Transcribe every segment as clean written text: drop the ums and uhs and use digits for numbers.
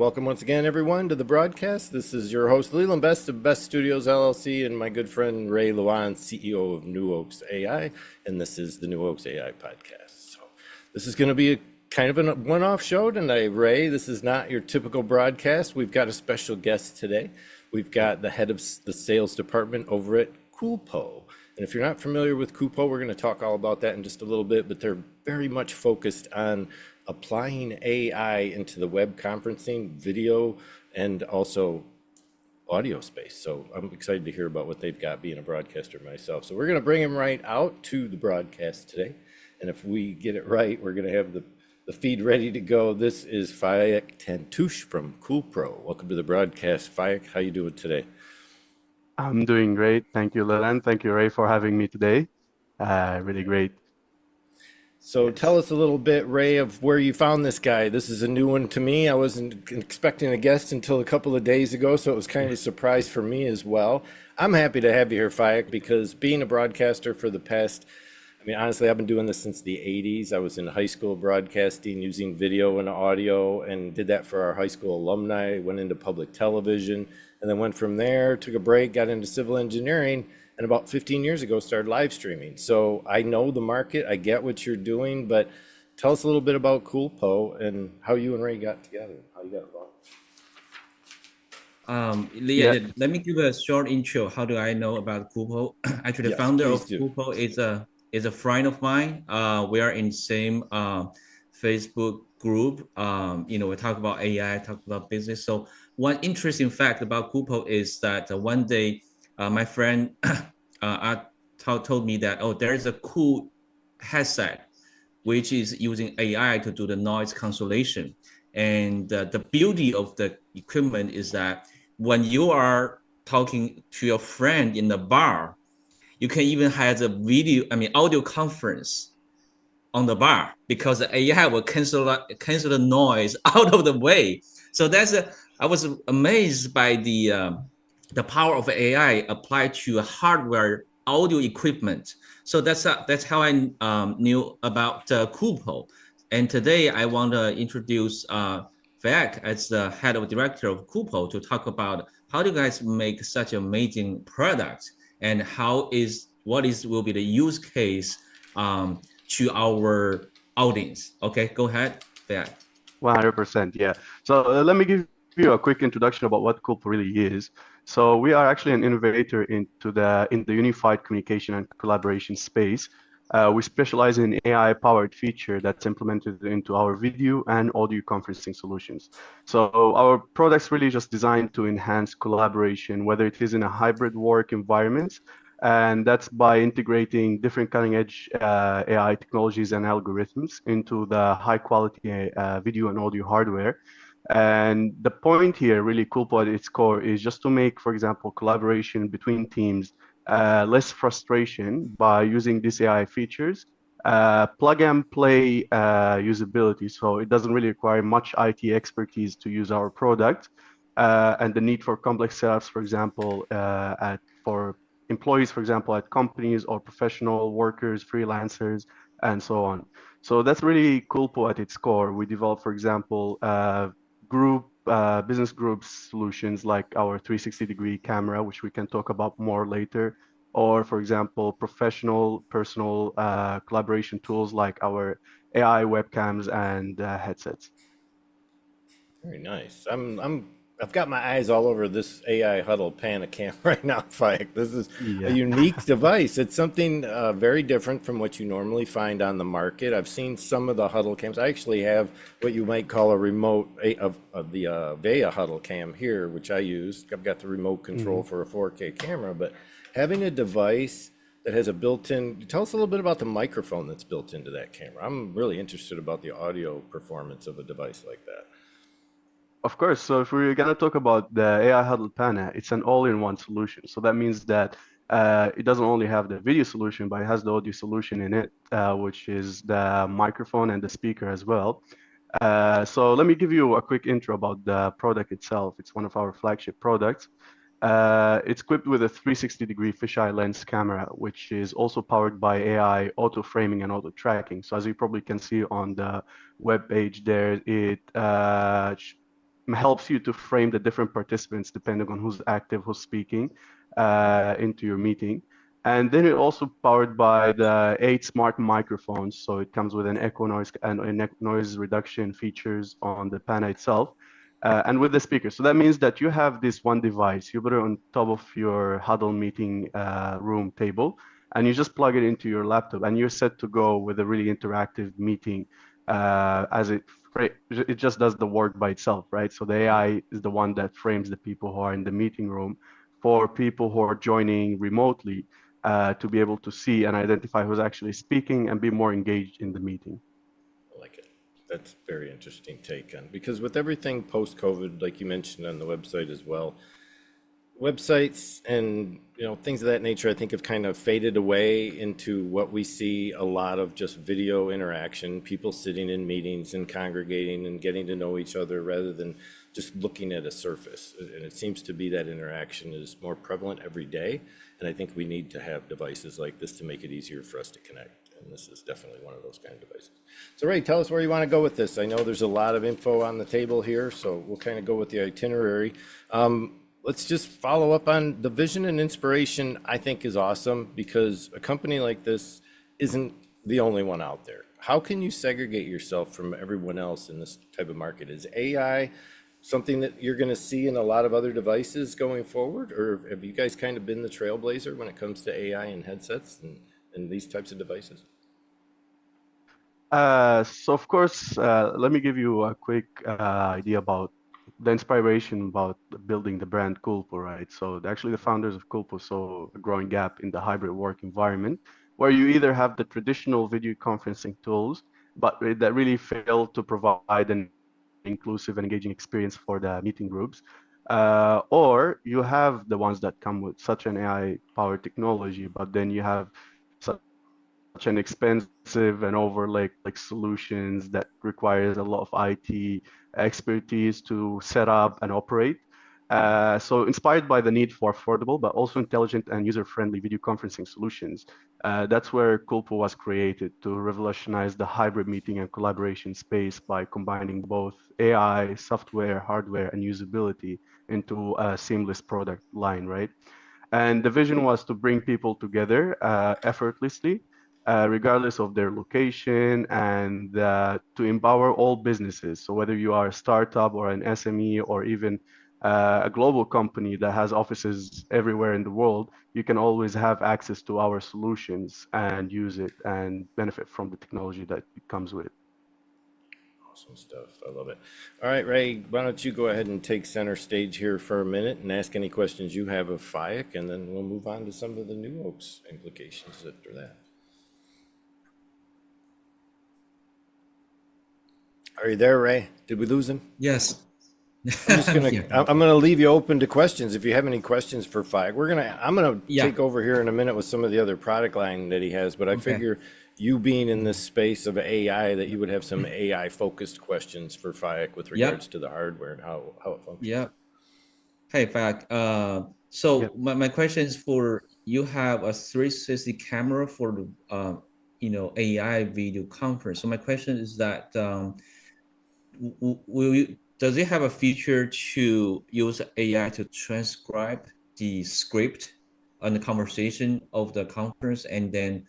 Welcome once again, everyone, to the broadcast. This is your host, Leland Best of Best Studios LLC, and my good friend Ray Luan, CEO of NewOaks AI, and this is the NewOaks AI Podcast. So this is going to be a kind of a one-off show tonight, Ray. This is not your typical broadcast. We've got a special guest today. We've got the head of the sales department over at Coolpo. And if you're not familiar with Coolpo, we're going to talk all about that in just a little bit, but they're very much focused on applying AI into the web conferencing, video, and also audio space. So I'm excited to hear about what they've got being a broadcaster myself. So we're going to bring him right out to the broadcast today. And if we get it right, we're going to have the feed ready to go. This is Faek Tantush from Coolpo. Welcome to the broadcast, Faek. How you doing today? I'm doing great. Thank you, Leland. Thank you, Ray, for having me today. Really great. So Yes. tell us a little bit, Ray, of where you found this guy. This is a new one to me. I wasn't expecting a guest until a couple of days ago, so it was kind of a surprise for me as well. I'm happy to have you here, Faek, because being a broadcaster for the past, honestly, I've been doing this since the 80s. I was in high school broadcasting using video and audio and did that for our high school alumni, went into public television, and then went from there, took a break, got into civil engineering, and about 15 years ago started live streaming. So I know the market, I get what you're doing, but tell us a little bit about Coolpo and how you and Ray got together, how you got involved. Yeah. Let me give a short intro. How do I know about Coolpo? Actually, the Yes, founder please of do. Coolpo is a friend of mine. We are in the same Facebook group. We talk about AI, talk about business. So one interesting fact about Coolpo is that one day my friend told me that, oh, there is a cool headset which is using AI to do the noise cancellation. And the beauty of the equipment is that when you are talking to your friend in the bar, you can even have a audio conference on the bar because the AI will cancel the noise out of the way. So I was amazed by the power of AI applied to hardware audio equipment. So that's how I knew about Coolpo. And today I want to introduce Faek as the head of director of Coolpo to talk about how do you guys make such amazing products and what will be the use case to our audience. Okay, go ahead, Faek. 100%. Yeah. So let me give you a quick introduction about what Coolpo really is. So we are actually an innovator in the unified communication and collaboration space. We specialize in AI-powered feature that's implemented into our video and audio conferencing solutions. So our products really just designed to enhance collaboration, whether it is in a hybrid work environment, and that's by integrating different cutting-edge AI technologies and algorithms into the high-quality video and audio hardware. And the point here, really Coolpo at its core, is just to make, for example, collaboration between teams less frustration by using these AI features. Plug and play usability, so it doesn't really require much IT expertise to use our product, and the need for complex setups, for example, for employees, for example, at companies or professional workers, freelancers, and so on. So that's really Coolpo at its core. We develop, for example, business groups solutions like our 360-degree camera, which we can talk about more later, or for example, professional personal collaboration tools like our AI webcams and headsets. Very nice. I've got my eyes all over this AI huddle Panacam right now, Faek. This is a Yeah. unique device. It's something very different from what you normally find on the market. I've seen some of the huddle cams. I actually have what you might call a remote of the Vea huddle cam here, which I use. I've got the remote control for a 4K camera, but having a device that has a built-in, tell us a little bit about the microphone that's built into that camera. I'm really interested about the audio performance of a device like that. Of course. So if we're gonna talk about the AI Huddle Pana, it's an all-in-one solution. So that means that it doesn't only have the video solution, but it has the audio solution in it, which is the microphone and the speaker as well. So let me give you a quick intro about the product itself. It's one of our flagship products. It's equipped with a 360-degree fisheye lens camera, which is also powered by AI auto-framing and auto-tracking. So as you probably can see on the web page there, it helps you to frame the different participants depending on who's active, who's speaking into your meeting. And then it also powered by the 8 smart microphones. So it comes with an echo noise and noise reduction features on the panel itself. And with the speaker. So that means that you have this one device, you put it on top of your huddle meeting room table, and you just plug it into your laptop, and you're set to go with a really interactive meeting as it just does the work by itself, right? So the AI is the one that frames the people who are in the meeting room for people who are joining remotely to be able to see and identify who's actually speaking and be more engaged in the meeting. I like it. That's very interesting take on, because with everything post-COVID, like you mentioned on the website as well, websites and things of that nature, I think have kind of faded away into what we see a lot of just video interaction, people sitting in meetings and congregating and getting to know each other rather than just looking at a surface. And it seems to be that interaction is more prevalent every day. And I think we need to have devices like this to make it easier for us to connect. And this is definitely one of those kind of devices. So Ray, tell us where you want to go with this. I know there's a lot of info on the table here, so we'll kind of go with the itinerary. Let's just follow up on the vision and inspiration. I think is awesome, because a company like this isn't the only one out there. How can you segregate yourself from everyone else in this type of market? Is AI something that you're going to see in a lot of other devices going forward? Or have you guys kind of been the trailblazer when it comes to AI and headsets and these types of devices? So of course, let me give you a quick idea about the inspiration about building the brand Coolpo, right? So actually the founders of Coolpo saw a growing gap in the hybrid work environment where you either have the traditional video conferencing tools, but that really fail to provide an inclusive and engaging experience for the meeting groups, or you have the ones that come with such an AI-powered technology, but then you have such an expensive and overlay like solutions that requires a lot of IT expertise to set up and operate. So inspired by the need for affordable but also intelligent and user-friendly video conferencing solutions, that's where Coolpo was created, to revolutionize the hybrid meeting and collaboration space by combining both AI, software, hardware, and usability into a seamless product line, right? And the vision was to bring people together effortlessly, regardless of their location, and to empower all businesses. So whether you are a startup or an SME or even a global company that has offices everywhere in the world, you can always have access to our solutions and use it and benefit from the technology that it comes with. Awesome stuff. I love it. All right, Ray, why don't you go ahead and take center stage here for a minute and ask any questions you have of Faek, and then we'll move on to some of the NewOaks implications after that. Are you there, Ray? Did we lose him? Yes. I'm just gonna Yeah. I'm gonna leave you open to questions if you have any questions for Faek. I'm gonna take over here in a minute with some of the other product line that he has, but I figure you being in this space of AI that you would have some AI focused questions for Faek with regards to the hardware and how it functions. Yeah. Hey, Faek. So my question is, for you have a 360 camera for the AI video conference. So my question is that does it have a feature to use AI to transcribe the script and the conversation of the conference, and then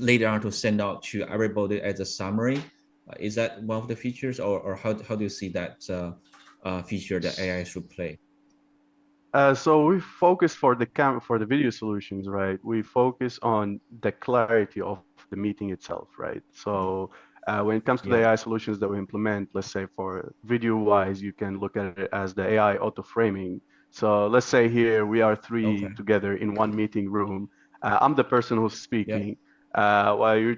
later on to send out to everybody as a summary? Is that one of the features, or how do you see that feature that AI should play? So we focus for the video solutions, right? We focus on the clarity of the meeting itself, right? So when it comes to the AI solutions that we implement, let's say for video wise, you can look at it as the AI auto-framing. So let's say here we are three together in one meeting room. I'm the person who's speaking. While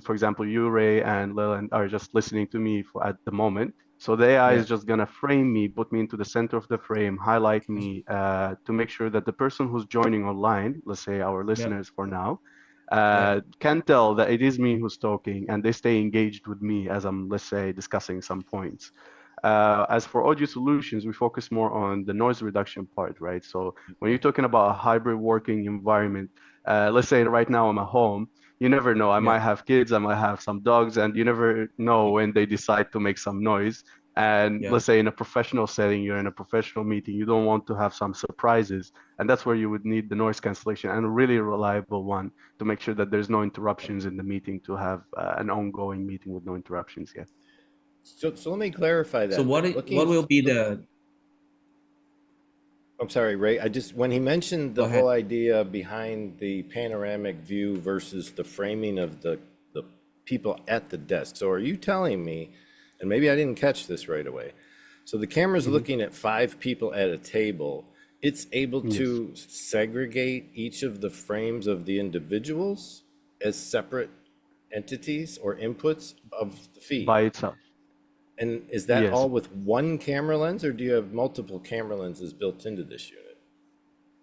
for example, you, Ray, and Leland are just listening to me at the moment. So the AI is just gonna frame me, put me into the center of the frame, highlight me to make sure that the person who's joining online, let's say our listeners for now, can tell that it is me who's talking, and they stay engaged with me as I'm, let's say, discussing some points. As for audio solutions, we focus more on the noise reduction part, right? So when you're talking about a hybrid working environment, let's say right now I'm at home, you never know. I might have kids, I might have some dogs, and you never know when they decide to make some noise. And Yeah. let's say in a professional setting, you're in a professional meeting, you don't want to have some surprises. And that's where you would need the noise cancellation, and a really reliable one, to make sure that there's no interruptions in the meeting, to have an ongoing meeting with no interruptions. Yeah. So let me clarify So that then. what will be the I'm sorry, Ray. When he mentioned go the whole ahead. idea behind the panoramic view versus the framing of the people at the desk. So are you telling me, and maybe I didn't catch this right away. So the camera's Mhm. looking at 5 people at a table. It's able Yes. to segregate each of the frames of the individuals as separate entities or inputs of the feed. By itself. And is that Yes. all with one camera lens, or do you have multiple camera lenses built into this unit?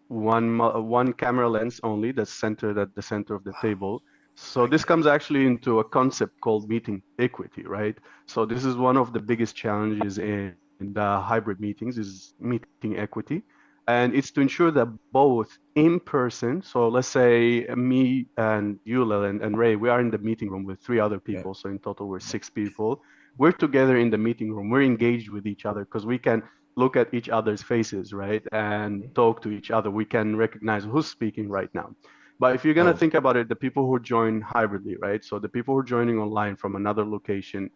One camera lens only, that's centered at the center of the table. So I this get it. comes actually into a concept called meeting equity, right? So this is one of the biggest challenges in the hybrid meetings, is meeting equity. And it's to ensure that both in person, so let's say me and you, Lil, and Ray, we are in the meeting room with 3 other Yeah. people. So in total, we're 6 people. We're together in the meeting room. We're engaged with each other because we can look at each other's faces, right? And talk to each other. We can recognize who's speaking right now. But if you're going to Oh, think about it, the people who join hybridly, right? So the people who are joining online from another location,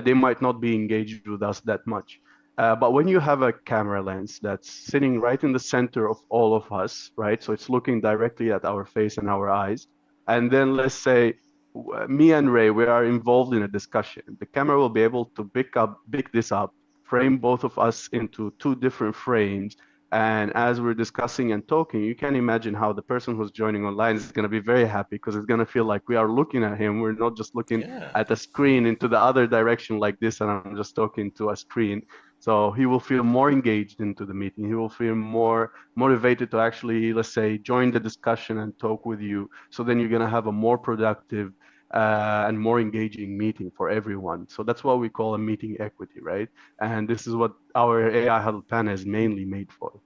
they might not be engaged with us that much. But when you have a camera lens that's sitting right in the center of all of us, right? So it's looking directly at our face and our eyes. And then let's say me and Ray, we are involved in a discussion. The camera will be able to pick this up, frame both of us into 2 different frames. And as we're discussing and talking, you can imagine how the person who's joining online is going to be very happy, because it's going to feel like we are looking at him. We're not just looking yeah. at a screen into the other direction like this, and I'm just talking to a screen. So he will feel more engaged into the meeting. He will feel more motivated to actually, let's say, join the discussion and talk with you. So then you're going to have a more productive and more engaging meeting for everyone. So that's what we call a meeting equity, right? And this is what our AI huddle plan is mainly made for.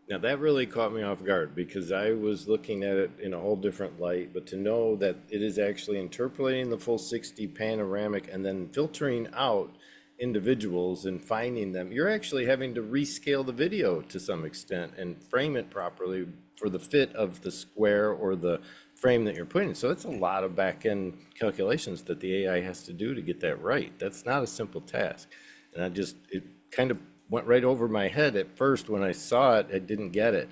Now that really caught me off guard because I was looking at it in a whole different light, but to know that it is actually interpolating the full 60 panoramic and then filtering out individuals and finding them, you're actually having to rescale the video to some extent and frame it properly for the fit of the square or the frame that you're putting. So it's a lot of back end calculations that the AI has to do to get that right. That's not a simple task. And it kind of went right over my head at first when I saw it. I didn't get it.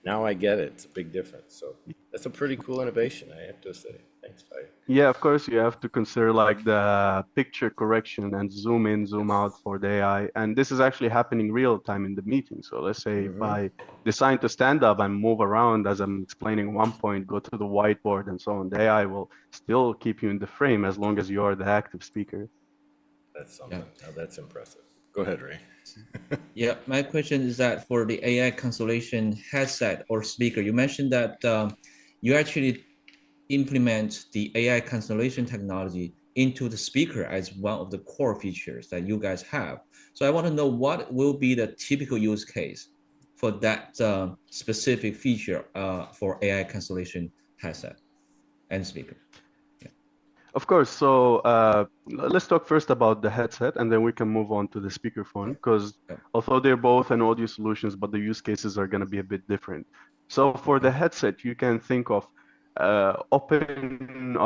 Now I get it. It's a big difference. So that's a pretty cool innovation, I have to say. Thanks, Faek. Yeah, of course, you have to consider like the picture correction and zoom in, zoom out Yes. for the AI. And this is actually happening real time in the meeting. So let's say if Mm-hmm. I decide to stand up and move around as I'm explaining one point, go to the whiteboard and so on, the AI will still keep you in the frame as long as you are the active speaker. That's Yeah. something. Now that's impressive. Go ahead, Ray. Yeah, my question is that for the AI cancellation headset or speaker, you mentioned that you actually implement the AI cancellation technology into the speaker as one of the core features that you guys have. So I want to know what will be the typical use case for that specific feature for AI cancellation headset and speaker. Yeah. Of course. So let's talk first about the headset, and then we can move on to the speakerphone, because Yeah. although they're both an audio solutions, but the use cases are going to be a bit different. So for the Okay. headset, you can think of open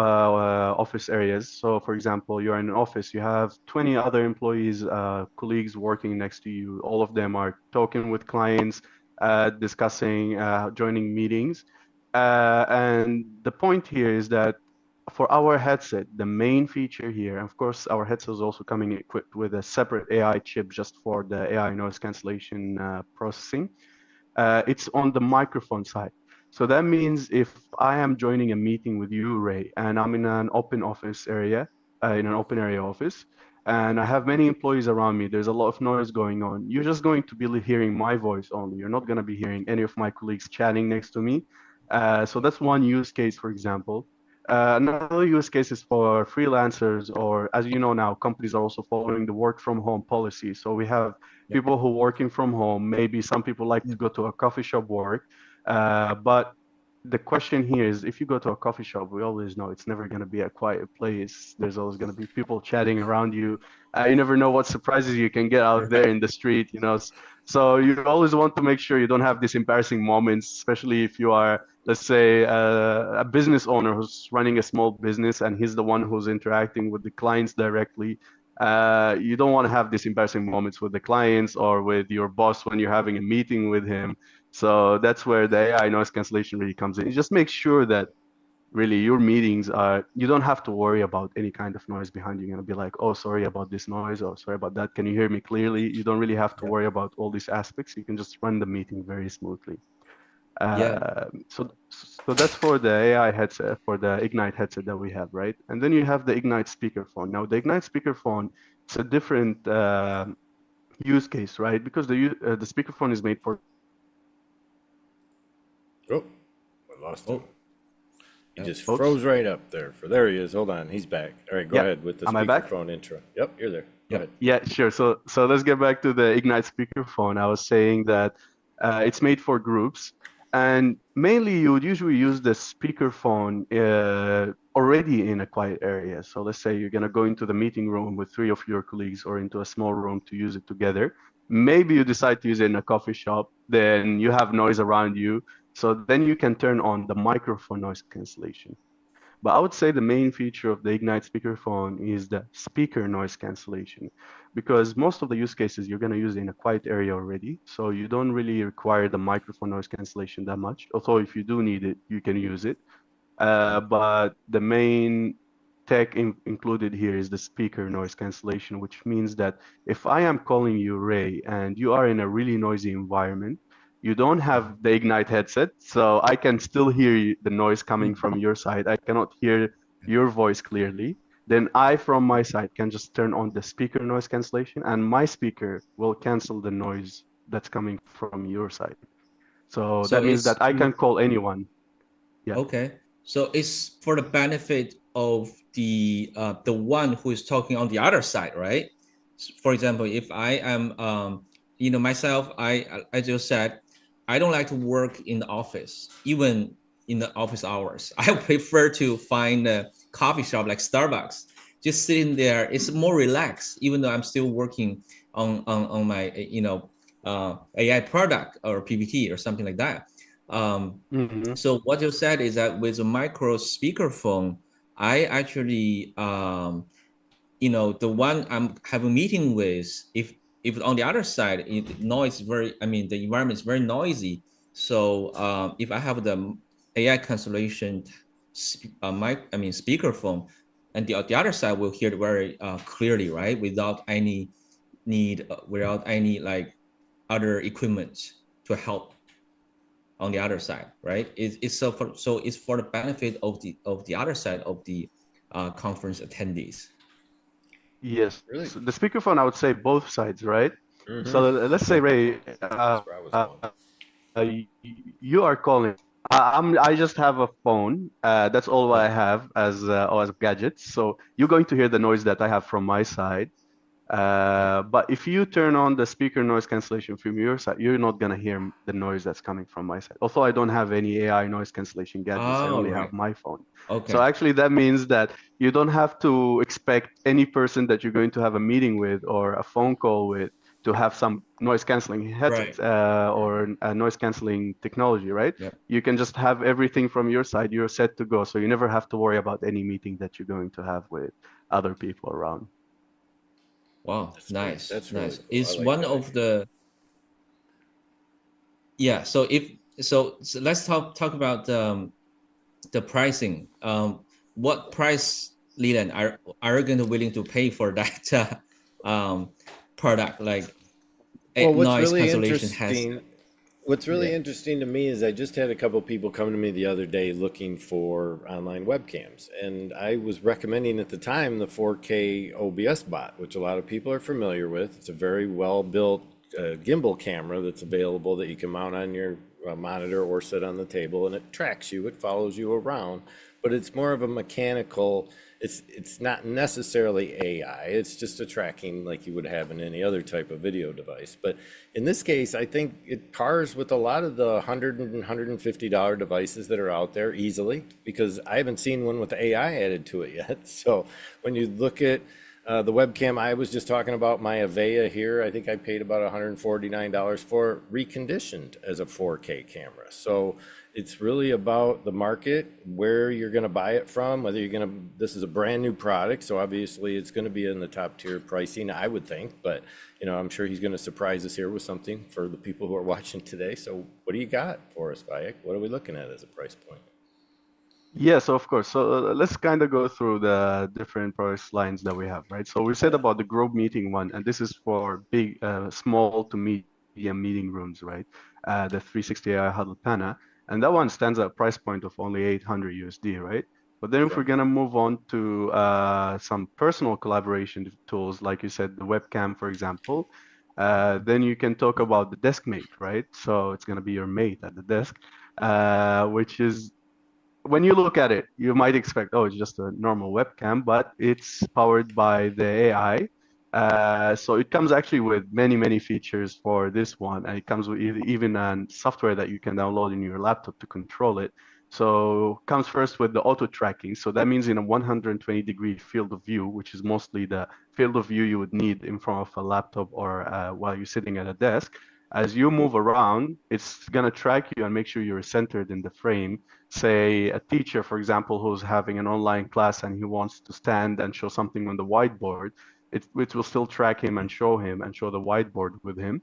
office areas. So for example, you're in an office, you have 20 other employees, colleagues working next to you. All of them are talking with clients, discussing, joining meetings. And the point here is that for our headset, the main feature here, of course, our headset is also coming equipped with a separate AI chip just for the AI noise cancellation processing. It's on the microphone side. So that means if I am joining a meeting with you, Ray, and I'm in an open office area, in an open area office, and I have many employees around me, there's a lot of noise going on. You're just going to be hearing my voice only. You're not going to be hearing any of my colleagues chatting next to me. So that's one use case, for example. Another use case is for freelancers, or as you know now, companies are also following the work from home policy. So we have Yeah. people who are working from home. Maybe some people like to go to a coffee shop work, but the question here is, if you go to a coffee shop, we always know it's never going to be a quiet place. There's always going to be people chatting around you. You never know what surprises you can get out there Right. in the street, you know. So you always want to make sure you don't have these embarrassing moments, especially if you are, let's say, a business owner who's running a small business and he's the one who's interacting with the clients directly. You don't want to have these embarrassing moments with the clients or with your boss when you're having a meeting with him. So that's where the AI noise cancellation really comes in. It just makes sure that really your meetings are, you don't have to worry about any kind of noise behind you. You're gonna be like, oh, sorry about this noise, or sorry about that. Can you hear me clearly? You don't really have to Yeah. worry about all these aspects. You can just run the meeting very smoothly. Yeah. So that's for the AI headset, for the Ignite headset that we have, right? And then you have the Ignite speakerphone. Now the Ignite speakerphone, it's a different use case, right? Because the speakerphone is made for. Oh, I lost him. Oh, He just Oops. froze right up there. There he is. Hold on, he's back. All right, go Yeah. ahead with the Am I back? speakerphone intro. Yep, you're there. Go yeah. ahead. Yeah, sure. So let's get back to the Ignite speakerphone. I was saying that it's made for groups, and mainly you would usually use the speakerphone already in a quiet area. So let's say you're gonna go into the meeting room with three of your colleagues or into a small room to use it together. Maybe you decide to use it in a coffee shop, then you have noise around you. So then you can turn on the microphone noise cancellation. But I would say the main feature of the Ignite speakerphone is the speaker noise cancellation, because most of the use cases you're going to use in a quiet area already. So you don't really require the microphone noise cancellation that much. Although if you do need it, you can use it. But the main tech included here is the speaker noise cancellation, which means that if I am calling you Ray and you are in a really noisy environment, you don't have the Ignite headset, so I can still hear the noise coming from your side. I cannot hear your voice clearly. Then I, from my side, can just turn on the speaker noise cancellation, and my speaker will cancel the noise that's coming from your side. So So that means that it's I can call anyone. Yeah. okay. So it's for the benefit of the one who is talking on the other side, right? For example, if I am myself, I just said I don't like to work in the office, even in the office hours. I prefer to find a coffee shop like Starbucks. Just sitting there, it's more relaxed, even though I'm still working on my AI product or PPT or something like that. Mhm. So what you said is that with a micro speakerphone, I actually, the one I'm having a meeting with, if on the other side, noise very, I mean, the environment is very noisy. So if I have the AI cancellation speakerphone, and the other side will hear it very clearly, right? Without any like other equipment to help on the other side, right? So it's for the benefit of the other side of the conference attendees. Yes, Really? the speakerphone, I would say both sides, right? So Mm-hmm. let's say, Ray, That's where I was going. you are calling. I just have a phone. That's all Yeah. I have as gadgets. So you're going to hear the noise that I have from my side. Yeah. But if you turn on the speaker noise cancellation from your side, you're not gonna hear the noise that's coming from my side. Although I don't have any AI noise cancellation gadgets, I Oh, only right. have my phone. So Okay. actually that means that you don't have to expect any person that you're going to have a meeting with or a phone call with to have some noise canceling Right. headsets or a noise canceling technology, right? Yeah. You can just have everything from your side. You're set to go. So you never have to worry about any meeting that you're going to have with other people around. Wow. That's great. Nice. That's really Nice. cool. I It's like one that of idea. the yeah. So let's talk about the pricing. What price, Leland, are you going to willing to pay for that product like Well, noise cancellation has? what's really Yeah. interesting to me is I just had a couple people come to me the other day looking for online webcams, and I was recommending at the time the 4K OBS bot, which a lot of people are familiar with. It's a very well built gimbal camera that's available that you can mount on your monitor or sit on the table, and it tracks you, it follows you around, but it's more of a mechanical, it's not necessarily AI, it's just a tracking like you would have in any other type of video device. But in this case, I think it pars with a lot of the $100 and $150 devices that are out there easily, because I haven't seen one with AI added to it yet. So when you look at the webcam, I was just talking about my Avaya here. I think I paid about $149 for it, reconditioned as a 4K camera. So it's really about the market, where you're going to buy it from, whether you're going to, this is a brand new product. So obviously it's going to be in the top tier pricing, I would think, but I'm sure he's going to surprise us here with something for the people who are watching today. So what do you got for us, Faek? What are we looking at as a price point? Yeah, so of course. So let's kind of go through the different product lines that we have, right? So we said about the group meeting one, and this is for big, small to medium meeting rooms, right? The 360 AI Huddle Pana, and that one stands at a price point of only 800 USD, right? But then if we're gonna move on to some personal collaboration tools, like you said, the webcam, for example, then you can talk about the desk mate, right? So it's gonna be your mate at the desk, which is, when you look at it, you might expect, oh, it's just a normal webcam, but it's powered by the AI. So it comes actually with many, many features for this one. And it comes with even a software that you can download in your laptop to control it. So comes first with the auto tracking. So that means in a 120-degree field of view, which is mostly the field of view you would need in front of a laptop or while you're sitting at a desk. As you move around, it's going to track you and make sure you're centered in the frame. Say a teacher, for example, who's having an online class and he wants to stand and show something on the whiteboard, it will still track him and show the whiteboard with him.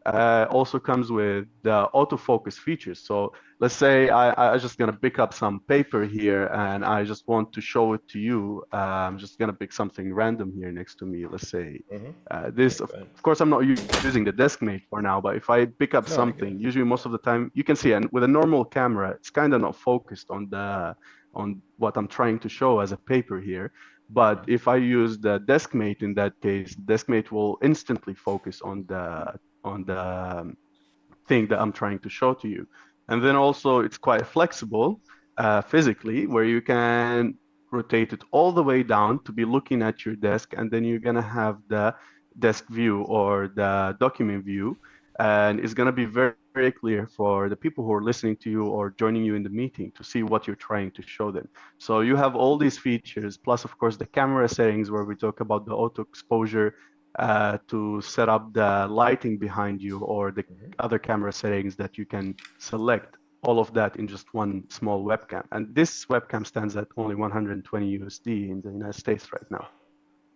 Also comes with the autofocus features. So let's say I just gonna pick up some paper here and I just want to show it to you. I'm just gonna pick something random here next to me. Let's say this. Of course, I'm not using the deskmate for now, but if I pick up something, usually most of the time you can see, and with a normal camera, it's kind of not focused on what I'm trying to show as a paper here. But if I use the deskmate in that case, deskmate will instantly focus on the thing that I'm trying to show to you. And then also it's quite flexible physically, where you can rotate it all the way down to be looking at your desk, and then you're gonna have the desk view or the document view, and it's gonna be very, very clear for the people who are listening to you or joining you in the meeting to see what you're trying to show them. So you have all these features, plus of course the camera settings where we talk about the auto exposure, to set up the lighting behind you, or the other camera settings that you can select, all of that in just one small webcam. And this webcam stands at only 120 USD in the United States right now.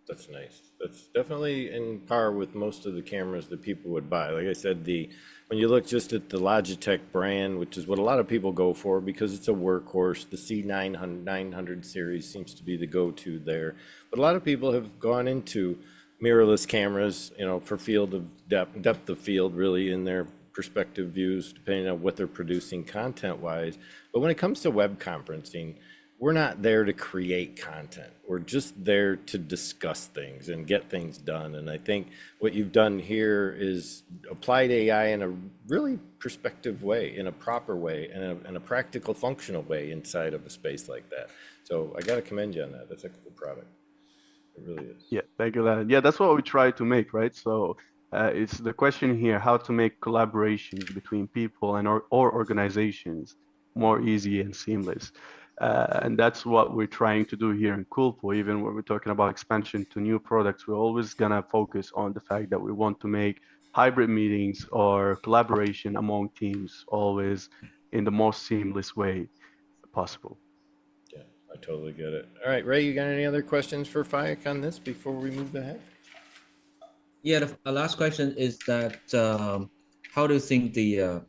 That's nice. That's definitely in par with most of the cameras that people would buy. Like I said, when you look just at the Logitech brand, which is what a lot of people go for because it's a workhorse, the C900 series seems to be the go-to there. But a lot of people have gone into mirrorless cameras, for field of depth of field, really, in their perspective views, depending on what they're producing content-wise. But when it comes to web conferencing, we're not there to create content. We're just there to discuss things and get things done. And I think what you've done here is applied AI in a really perspective way, in a proper way, and in a practical, functional way inside of a space like that. So I got to commend you on that. That's a cool product. It really is. Yeah, thank you, Lan. Yeah, that's what we try to make, right? So it's the question here, how to make collaboration between people or organizations more easy and seamless. And that's what we're trying to do here in Coolpo. Even when we're talking about expansion to new products, we're always gonna focus on the fact that we want to make hybrid meetings or collaboration among teams always in the most seamless way possible. Yeah, I totally get it. All right, Ray, you got any other questions for Faek on this before we move ahead? Yeah, the last question is that how do you think the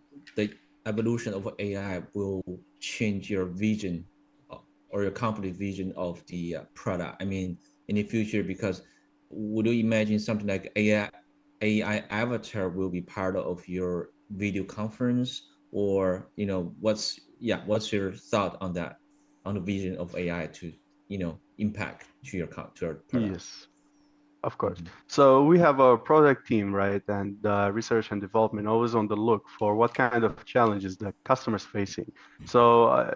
evolution of AI will change your vision or your company vision of the product? I mean, in the future, because would you imagine something like AI avatar will be part of your video conference, or what's your thought on that, on the vision of AI to impact to your product? Yes. Of course. So we have our product team, right, and research and development always on the look for what kind of challenges the customers facing. So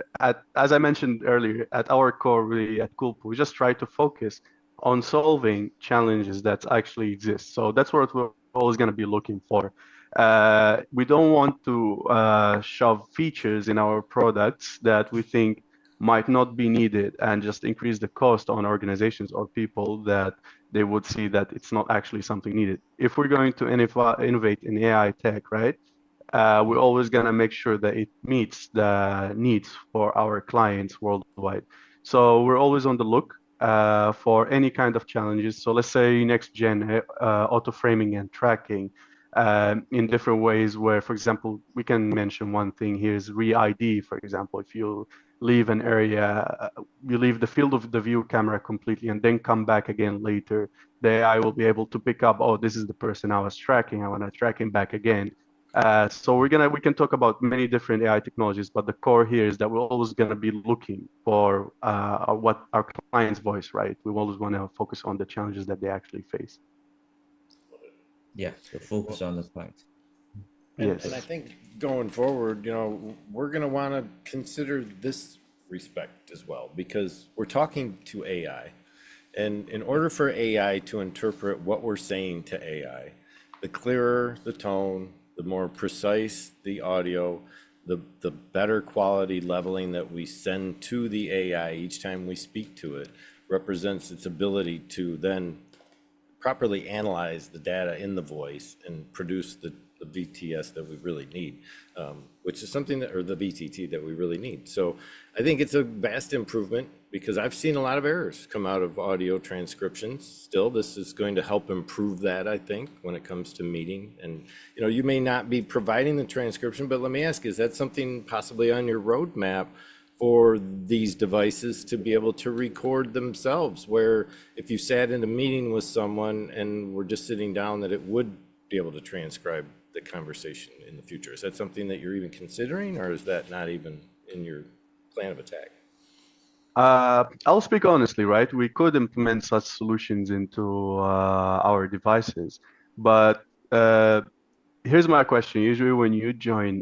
as I mentioned earlier, at our core, really at Coolpo, we just try to focus on solving challenges that actually exist. So that's what we're always going to be looking for. We don't want to shove features in our products that we think might not be needed and just increase the cost on organizations or people that they would see that it's not actually something needed. If we're going to innovate in AI tech, right, we're always going to make sure that it meets the needs for our clients worldwide. So we're always on the look for any kind of challenges. So let's say next gen auto framing and tracking in different ways where, for example, we can mention one thing here is re-ID, for example, if you leave an area, you leave the field of the view camera completely and then come back again later, the AI will be able to pick up, oh, this is the person I was tracking. I want to track him back again. So we can talk about many different AI technologies, but the core here is that we're always gonna be looking for what our client's voice, right? We always want to focus on the challenges that they actually face. Yeah, the focus on the client. Yes. And I think going forward, we're going to want to consider this respect as well, because we're talking to AI. And in order for AI to interpret what we're saying to AI, the clearer the tone, the more precise the audio, the better quality leveling that we send to the AI each time we speak to it represents its ability to then properly analyze the data in the voice and produce the VTS that we really need, which is something that, or the VTT that we really need. So I think it's a vast improvement because I've seen a lot of errors come out of audio transcriptions. Still, this is going to help improve that, I think, when it comes to meeting. And, you may not be providing the transcription, but let me ask, is that something possibly on your roadmap for these devices to be able to record themselves, where if you sat in a meeting with someone and were just sitting down, that it would be able to transcribe the conversation in the future? Is that something that you're even considering, or is that not even in your plan of attack? I'll speak honestly, right? We could implement such solutions into our devices, but here's my question. Usually when you join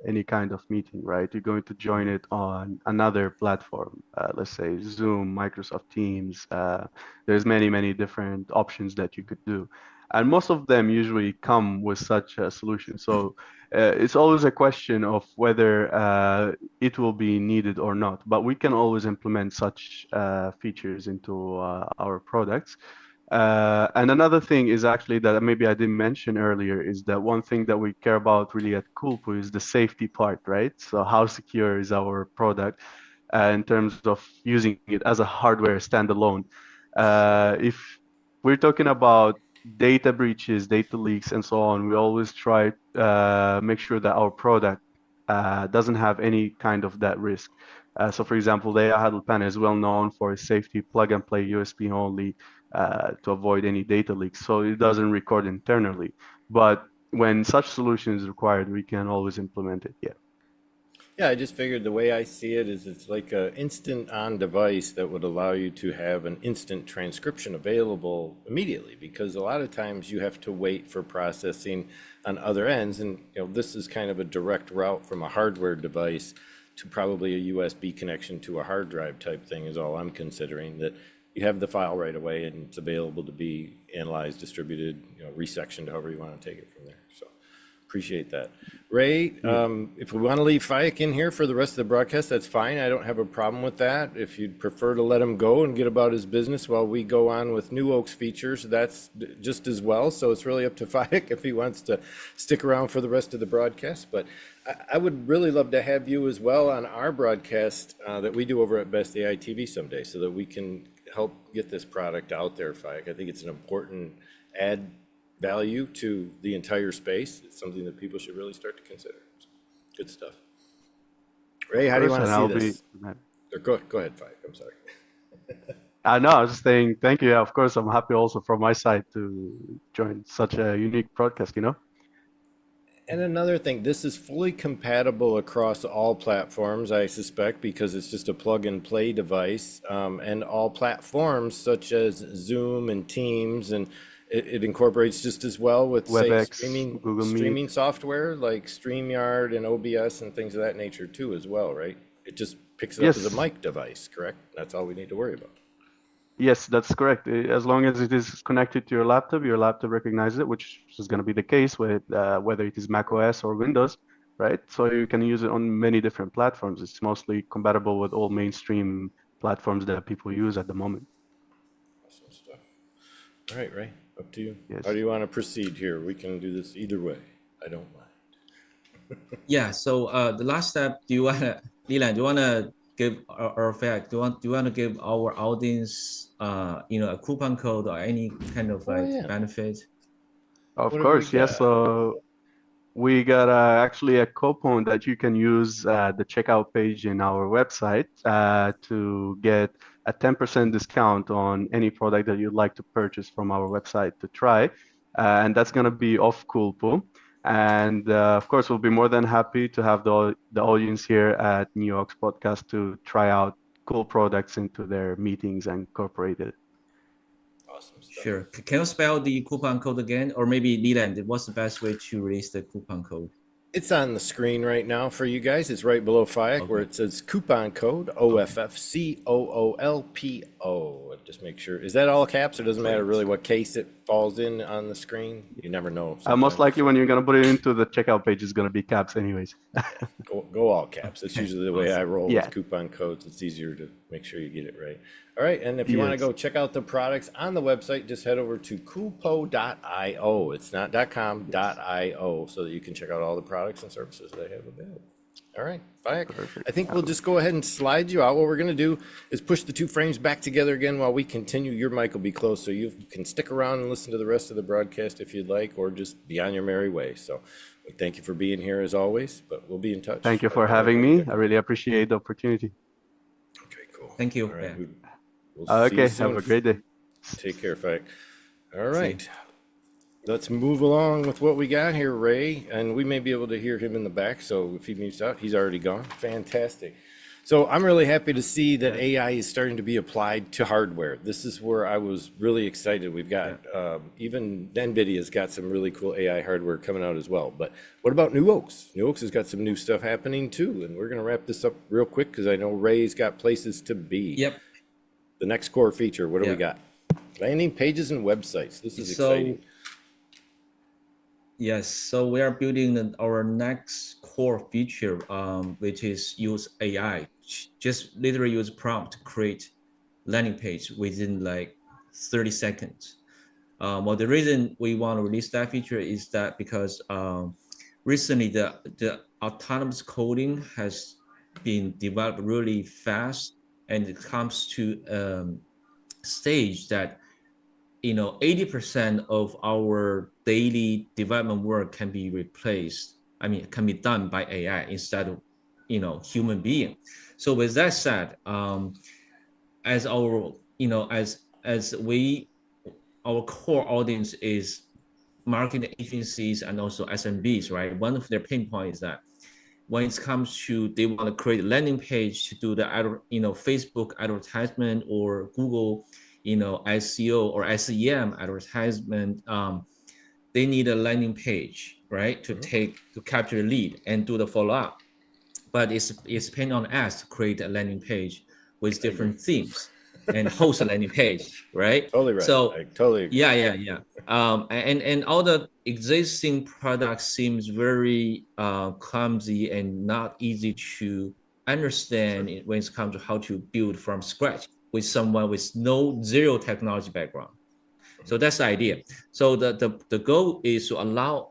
any kind of meeting, right, you're going to join it on another platform, let's say Zoom, Microsoft Teams. There's many, many different options that you could do. And most of them usually come with such a solution. So it's always a question of whether it will be needed or not. But we can always implement such features into our products. And another thing is actually that maybe I didn't mention earlier is that one thing that we care about really at Coolpo is the safety part, right? So how secure is our product in terms of using it as a hardware standalone? If we're talking about data breaches, data leaks, and so on, we always try make sure that our product doesn't have any kind of that risk. So for example, the AI Huddle panel is well known for its safety plug and play USB only to avoid any data leaks. So it doesn't record internally. But when such solution is required, we can always implement it. Yeah. Yeah, I just figured the way I see it is it's like an instant on device that would allow you to have an instant transcription available immediately, because a lot of times you have to wait for processing on other ends. And this is kind of a direct route from a hardware device to probably a USB connection to a hard drive type thing is all I'm considering, that you have the file right away and it's available to be analyzed, distributed, resectioned, however you want to take it from there. So appreciate that. Ray, if we want to leave Faek in here for the rest of the broadcast, that's fine. I don't have a problem with that. If you'd prefer to let him go and get about his business while we go on with NewOaks features, that's just as well. So it's really up to Faek if he wants to stick around for the rest of the broadcast. But I would really love to have you as well on our broadcast that we do over at Best AI TV someday, so that we can help get this product out there, Faek. I think it's an important add value to the entire space. It's something that people should really start to consider. Good stuff. Ray, how do you want to see this? Go ahead, Faek. I'm sorry. No, I was just saying thank you. Of course, I'm happy also from my side to join such a unique broadcast, And another thing, this is fully compatible across all platforms, I suspect, because it's just a plug and play device, and all platforms such as Zoom and Teams, and it incorporates just as well with, say, WebEx, Google Meet. streaming software like StreamYard and OBS and things of that nature too, as well, right? It just picks it up as a Yes, mic device, correct? That's all we need to worry about. yes, that's correct. As long as it is connected to your laptop recognizes it, which is going to be the case with whether it is Mac OS or Windows, right? So you can use it on many different platforms. It's mostly compatible with all mainstream platforms that people use at the moment. Awesome stuff. All right, Ray, up to you. Yes. How do you want to proceed here? We can do this either way. I don't mind. Yeah. So the last step, Leland, do you wanna give or Faek, do you want to give our audience a coupon code or any kind of Oh, yeah. benefit? Of What have we course, yes. got? So we got actually a coupon that you can use the checkout page in our website to get a 10% discount on any product that you'd like to purchase from our website to try. And that's going to be off Coolpo. And of course, we'll be more than happy to have the audience here at NewOaks Podcast to try out cool products into their meetings and incorporate it. Awesome stuff. Sure. Can you spell the coupon code again? Or maybe Leland, what's the best way to release the coupon code? It's on the screen right now for you guys. It's right below Faek where it says coupon code OFFCOOLPO. Just make sure. Is that all caps? It doesn't matter really what case it falls in on the screen. You never know. Most likely when you're going to put it into the checkout page, it's going to be caps anyways. Go all caps. It's usually the way I roll Yeah. with coupon codes. It's easier to make sure you get it right. All right. And if you want to go check out the products on the website, just head over to coolpo.io. It's not .com, .io, so that you can check out all the products and services they have available. All right, Faek. I think we'll just go ahead and slide you out. What we're going to do is push the two frames back together again while we continue. Your mic will be closed, so you can stick around and listen to the rest of the broadcast if you'd like, or just be on your merry way. So we thank you for being here as always, but we'll be in touch. Thank you for having me. I really appreciate the opportunity. Okay, cool. Thank you. All right, Yeah. we'll see Okay, you soon. have a great day. Take care, Faek. All right. Let's move along with what we got here, Ray, and we may be able to hear him in the back. So if he mutes out, he's already gone. Fantastic. So I'm really happy to see that AI is starting to be applied to hardware. This is where I was really excited. We've got even NVIDIA's got some really cool AI hardware coming out as well. But what about NewOaks? NewOaks has got some new stuff happening too, and we're going to wrap this up real quick because I know Ray's got places to be. Yep. The next core feature, what do we got? Landing pages and websites. This is exciting. Yes, so we are building our next core feature, which is use AI. Just literally use prompt to create landing page within like 30 seconds. Well, the reason we want to release that feature is that because recently the autonomous coding has been developed really fast, and it comes to stage that 80% of our daily development work can be replaced. I mean, can be done by AI instead of human being. So with that said, as our our core audience is marketing agencies and also SMBs, right? One of their pain points is that when it comes to they want to create a landing page to do the Facebook advertisement or Google SEO or SEM advertisement, they need a landing page, right, to capture the lead and do the follow-up. But it's pain on us to create a landing page with different themes and host a landing page, right? Totally right. So I totally agree. yeah. And all the existing products seems very clumsy and not easy to understand when it comes to how to build from scratch with someone with zero technology background. So that's the idea. So the goal is to allow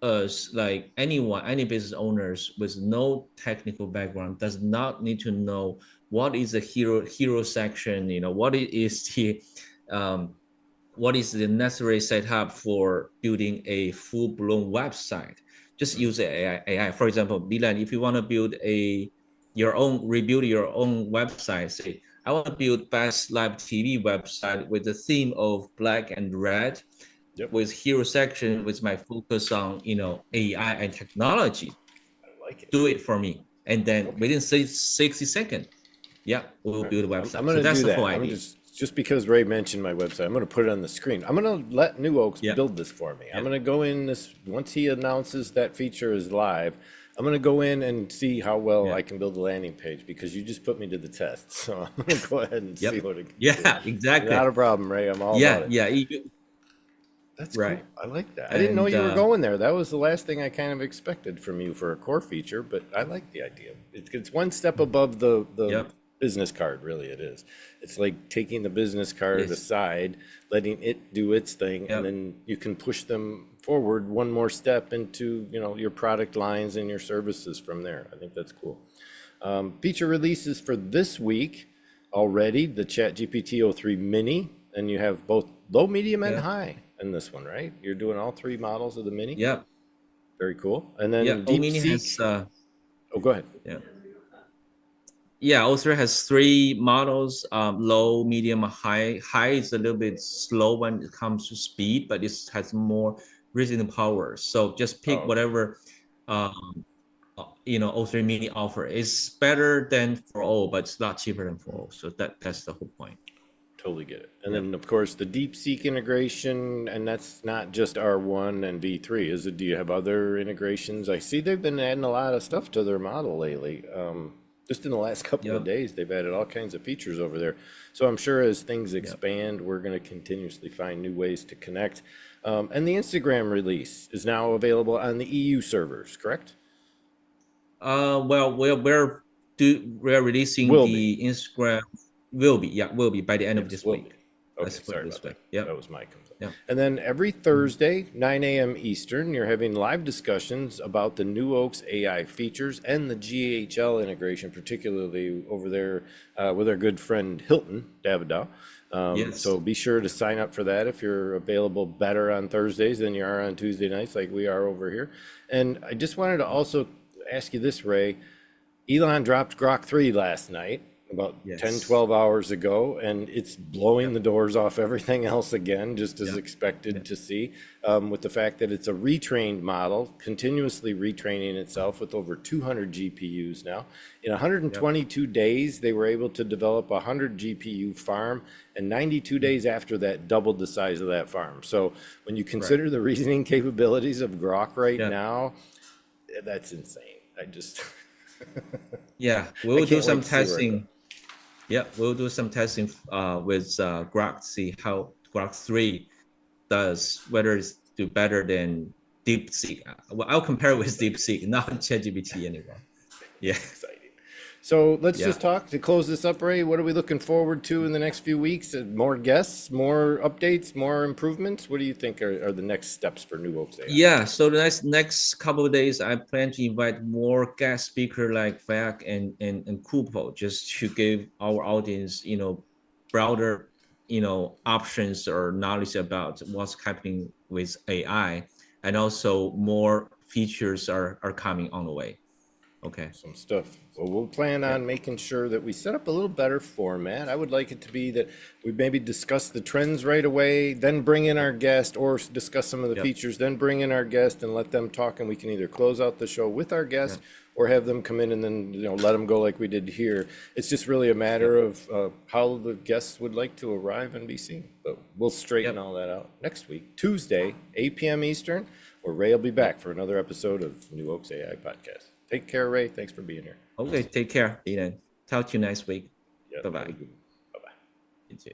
us, like any business owners with no technical background, does not need to know what is the hero section, what is the necessary setup for building a full-blown website. Just use AI. For example, Dylan, if you want to build rebuild your own website, say, I want to build best live TV website with the theme of black and red. with hero section with my focus on, AI and technology. I like it. Do it for me. And then within 60 seconds, we'll build a website. I'm going to that's do the that. whole I'm idea. just because Ray mentioned my website, I'm going to put it on the screen. I'm going to let NewOaks build this for me. I'm going to go in this, once he announces that feature is live, I'm going to go in and see how well I can build a landing page, because you just put me to the test. So I'm going to go ahead and see what it can do. Exactly. Not a problem, Ray. I'm all about it. That's right. Cool. I like that. I didn't know you were going there. That was the last thing I kind of expected from you for a core feature, but I like the idea. It's one step above the business card, really it is. It's like taking the business card aside, letting it do its thing, and then you can push them forward one more step into, your product lines and your services from there. I think that's cool. Feature releases for this week already, the ChatGPT O3 mini, and you have both low, medium, and high in this one, right? You're doing all 3 models of the mini? Yep. Very cool. And then DeepSeek. Has, go ahead. O3 has 3 models, low, medium, high. High is a little bit slow when it comes to speed, but it has more reasoning power. So just pick whatever, O3 mini offer. It's better than 4.0, but it's a lot cheaper than 4.0. So that's the whole point. Totally get it. And then, of course, the DeepSeek integration, and that's not just R1 and V3, is it? Do you have other integrations? I see they've been adding a lot of stuff to their model lately. Just in the last couple of days, they've added all kinds of features over there. So I'm sure as things expand, we're going to continuously find new ways to connect. And the Instagram release is now available on the EU servers, correct? Well, we're releasing Instagram. Will be by the end of this week. Okay, sorry about that. That was my complaint. Yep. And then every Thursday, 9 a.m. Eastern, you're having live discussions about the NewOaks AI features and the GHL integration, particularly over there with our good friend Hilton Davidow. So be sure to sign up for that if you're available better on Thursdays than you are on Tuesday nights, like we are over here. And I just wanted to also ask you this, Ray. Elon dropped Grok 3 last night, about 10, 12 hours ago, and it's blowing the doors off everything else again, just as expected to see, with the fact that it's a retrained model, continuously retraining itself with over 200 GPUs now. In 122 days, they were able to develop a 100 GPU farm, and 92 days after that, doubled the size of that farm. So when you consider the reasoning capabilities of Grok right now, that's insane. I just... we'll do some testing. We'll do some testing with Grok, see how Grok 3 does, whether it's do better than DeepSeek. Well, I'll compare it with DeepSeek, not ChatGPT anymore. Exciting. So let's just talk to close this up, Ray. What are we looking forward to in the next few weeks? More guests, more updates, more improvements? What do you think are the next steps for NewOaks AI? So the next couple of days, I plan to invite more guest speakers like Faek and Coolpo, just to give our audience, broader, options or knowledge about what's happening with AI, and also more features are coming on the way. Okay. Some stuff. Well, we'll plan on making sure that we set up a little better format. I would like it to be that we maybe discuss the trends right away, then bring in our guest, or discuss some of the features, then bring in our guest and let them talk, and we can either close out the show with our guest or have them come in and then let them go like we did here. It's just really a matter of how the guests would like to arrive and be seen. But we'll straighten all that out next week, Tuesday, 8 p.m. Eastern, where Ray will be back for another episode of NewOaks AI Podcast. Take care, Ray. Thanks for being here. Okay, take care, Eden. Talk to you next week. Bye-bye. Bye-bye. You too.